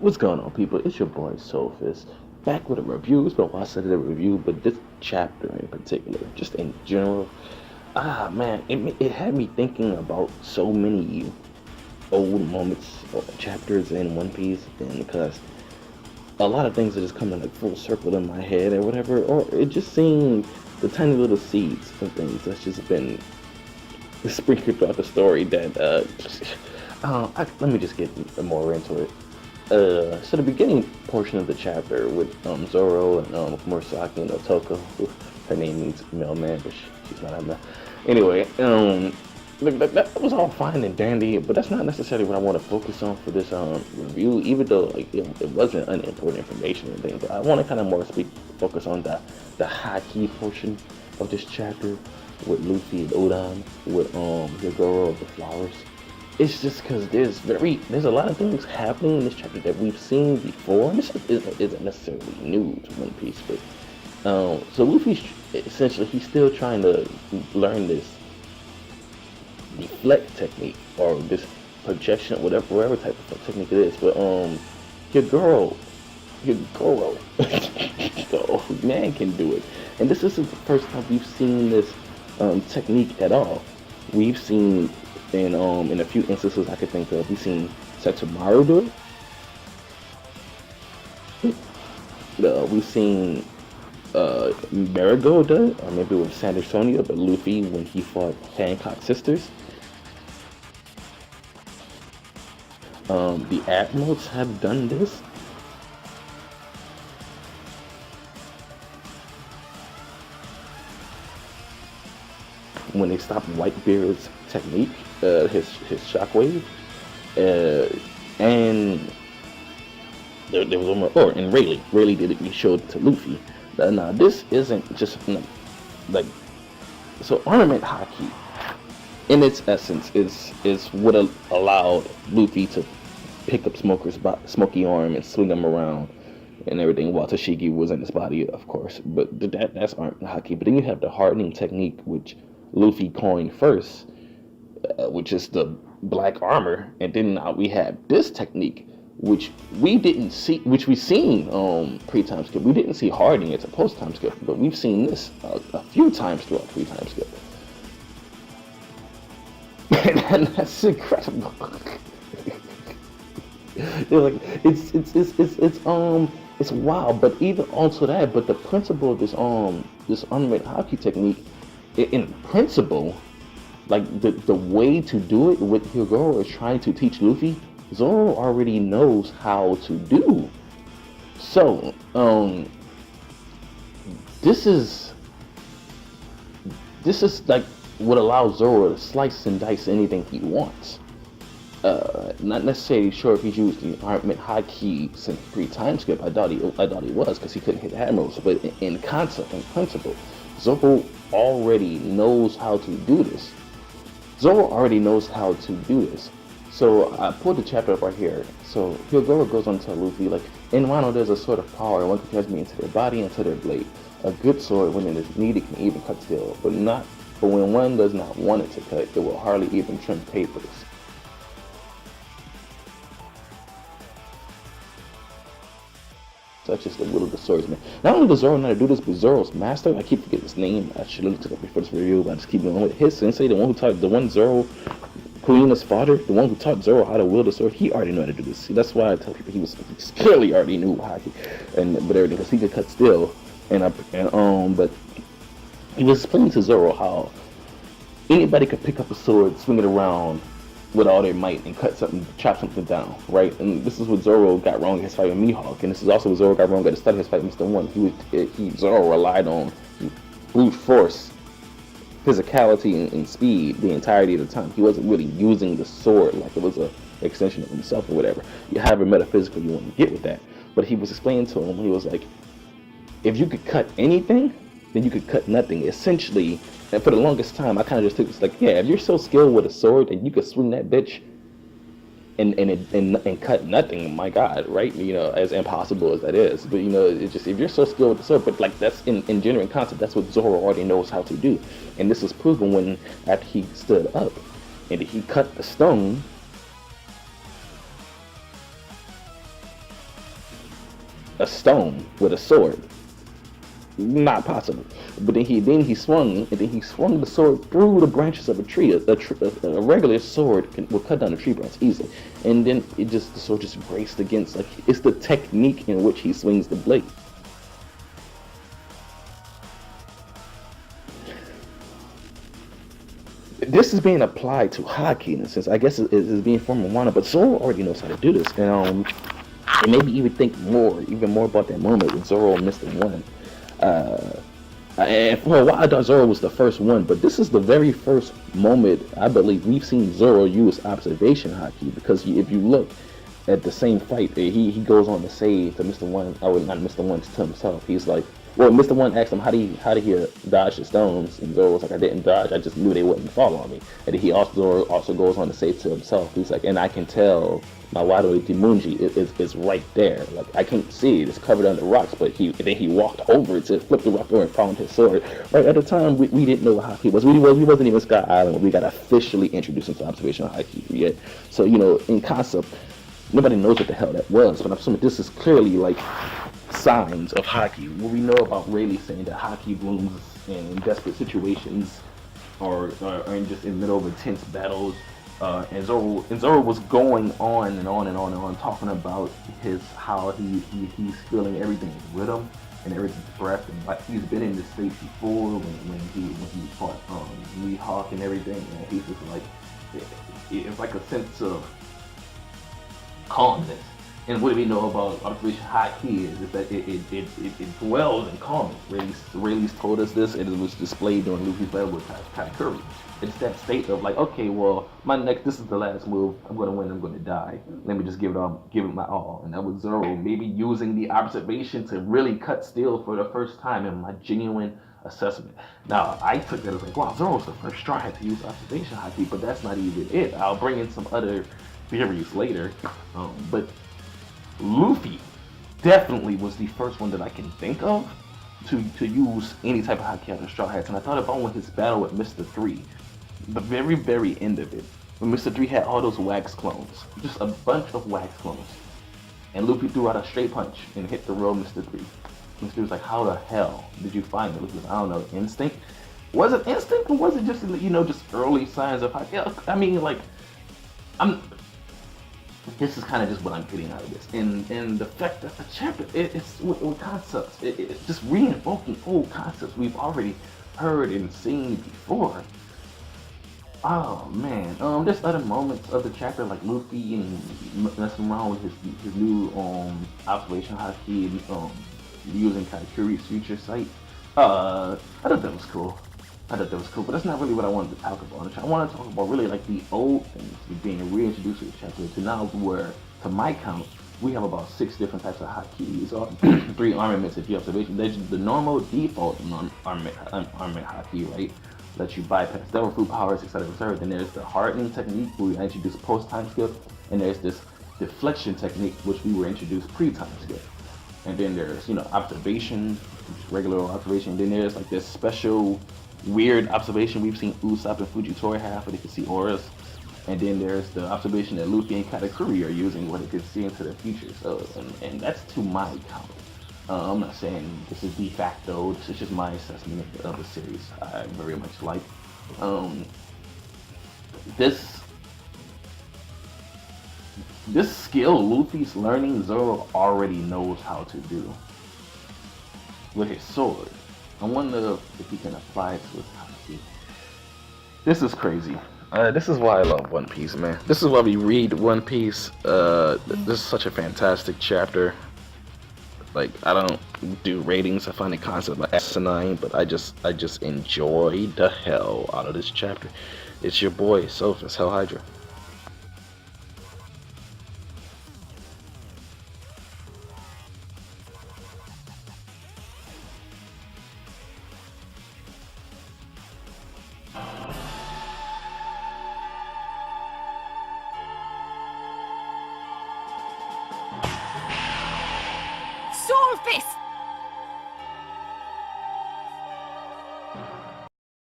What's going on, people? It's your boy Soulfist, back with a review. It's been a while since I did a review, but this chapter in particular, just in general, man, it had me thinking about so many old moments or chapters in One Piece, and because a lot of things are just coming like full circle in my head or whatever, or it just seemed the tiny little seeds of things that's just been sprinkled throughout the story that let me just get more into it. So the beginning portion of the chapter with Zoro and Murasaki and Otoko, her name means mailman, but she's not on that. Anyway, that was all fine and dandy, but that's not necessarily what I want to focus on for this review. Even though like it wasn't unimportant information or anything, but I want to kind of more focus on the high key portion of this chapter with Luffy and Udon, with Yogoro of the flowers. It's just because there's a lot of things happening in this chapter that we've seen before, and this isn't necessarily new to One Piece, but so Luffy essentially he's still trying to learn this deflect technique or this projection, whatever type of technique it is. But Yogoro, oh, man can do it, and this isn't the first time we've seen this technique at all. We've seen in a few instances I could think of, we've seen Setsumaru do it. We've seen Marigold do it, or maybe with Sandersonia, but Luffy when he fought Hancock sisters. The Admirals have done this. When they stopped Whitebeard's technique, his shockwave, and there was one more. Or and Rayleigh did it. He showed it to Luffy. Now this isn't just like so. Armament haki, in its essence, is what allowed Luffy to pick up Smoky arm and swing him around and everything, while Tashigi was in his body, of course. But that's armament haki. But then you have the hardening technique, which Luffy coined first, which is the black armor, and then now we have this technique, which we didn't see, which we've seen pre-time skip. We didn't see hardening as a post-time skip, but we've seen this a few times throughout pre-time skip, and that's incredible. Like it's wild, but even also that, but the principle of this unmade hockey technique, in principle, like the way to do it, what Yogoro is trying to teach Luffy, Zoro already knows how to do. So this is like what allows Zoro to slice and dice anything he wants. Not necessarily sure if he's used the armament haki since pre-time skip. I thought he was, because he couldn't hit admirals. But in concept, in principle, Zoro already knows how to do this. So I pulled the chapter up right here. So Yogoro goes on to tell Luffy, like, in Wano there's a sort of power one can transmit into their body and to their blade. A good sword, when it is needed, can even cut steel, but when one does not want it to cut, it will hardly even trim papers. Such as the will of the swordsman. Not only does Zoro know how to do this, but Zoro's master, I keep forgetting his name, I should have looked it up before this review, but I just keep going with it. His sensei, the one Zoro, Kuina's father, the one who taught Zoro how to wield the sword, he already knew how to do this. See, that's why I tell people he clearly already knew hockey, but everything, because he could cut steel, but he was explaining to Zoro how anybody could pick up a sword, swing it around with all their might and chop something down, right? And this is what Zoro got wrong in his fight with Mihawk, and this is also what Zoro got wrong at the start of his fight with Mr. One. Zoro relied on brute force, physicality, and speed the entirety of the time. He wasn't really using the sword like it was an extension of himself or whatever. You have a metaphysical you want to get with that, but he was explaining to him, he was like, if you could cut anything, then you could cut nothing. Essentially, and for the longest time, I kind of just took this like, yeah, if you're so skilled with a sword and you could swing that bitch and cut nothing, my God, right? You know, as impossible as that is. But, you know, it's just, if you're so skilled with the sword, but like that's in genuine concept, that's what Zoro already knows how to do. And this was proven when, after he stood up and he cut the stone, a stone with a sword. Not possible. But then he swung the sword through the branches of a tree. A regular sword will cut down a tree branch easily, and then the sword just braced against. Like, it's the technique in which he swings the blade. This is being applied to Haki in a sense. I guess it's being formed in Wano, but Zoro already knows how to do this, and maybe even think even more about that moment when Zoro and Mr. One. And for a while, I thought Zoro was the first one, but this is the very first moment I believe we've seen Zoro use observation Haki, because if you look at the same fight, he goes on to say to Mr. One, or not Mr. One, to himself, he's like, well, Mr. One asked him how did he dodge the stones, and Zoro was like, I didn't dodge, I just knew they wouldn't fall on me. And then Zoro also goes on to say to himself, he's like, and I can tell my Wado Itimunji is right there. Like, I can't see it, it's covered under rocks, but then he walked over to flip the rock over and found his sword. Right at the time, we didn't know how he was. We wasn't even Sky Island when we got officially introduced into observation Haki yet. So, in concept, nobody knows what the hell that was, but I'm assuming this is clearly like signs of Haki. What we know about Rayleigh saying that Haki blooms in desperate situations, or in just in the middle of intense battles. And Zoro was going on and on and on and on, talking about how he's feeling everything with him and everything's breath, and like he's been in this state before when he fought Mihawk and everything, and he's just like, it's like a sense of calmness. And what do we know about observation Haki is that it dwells in calmness. Rayleigh's told us this, and it was displayed during Luffy's battle with Katakuri. It's that state of like, okay, well, this is the last move. I'm gonna win. I'm gonna die. Let me just give it my all. And that was Zoro maybe using the observation to really cut steel for the first time in my genuine assessment. Now, I took that as like, wow, Zoro's the first try to use observation Haki, but that's not even it. I'll bring in some other theories later, but Luffy definitely was the first one that I can think of to use any type of Haki out of Straw Hats. And I thought about when his battle with Mr. 3, the very, very end of it, when Mr. 3 had all those wax clones, just a bunch of wax clones, and Luffy threw out a straight punch and hit the real Mr. 3. Mr. 3 was like, how the hell did you find it? Luffy was like, I don't know, instinct? Was it instinct, or was it just, just early signs of Haki? I mean, like, this is kind of just what I'm getting out of this, and the fact that the chapter it's with concepts, it's just re-invoking old concepts we've already heard and seen before. Oh man, there's other moments of the chapter like Luffy and messing around with his new observation Haki, using Katakuri's future sight. I thought that was cool. But that's not really what I wanted to talk about. I want to talk about really like the old things being reintroduced to the chapter to now where, to my count, we have about 6 different types of Haki. So 3 armaments if you observation. There's the normal default armament Haki, right? Lets you bypass devil fruit powers, etc. Then there's the hardening technique where we introduce post-time skip, and there's this deflection technique which we were introduced pre-time skip. And then there's observation, regular observation. Then there's like this special weird observation we've seen Usopp and Fujitora have, where they can see auras. And then there's the observation that Luffy and Katakuri are using, where they can see into the future. So, and that's to my count. I'm not saying this is de facto. This is just my assessment of the series. I very much like this skill Luffy's learning. Zoro already knows how to do with his sword. I wonder if he can apply it to his Haki. This is crazy. This is why I love One Piece, man. This is why we read One Piece. This is such a fantastic chapter. Like, I don't do ratings. I find the concept like asinine, but I just enjoy the hell out of this chapter. It's your boy, Sophus, Hell Hydra.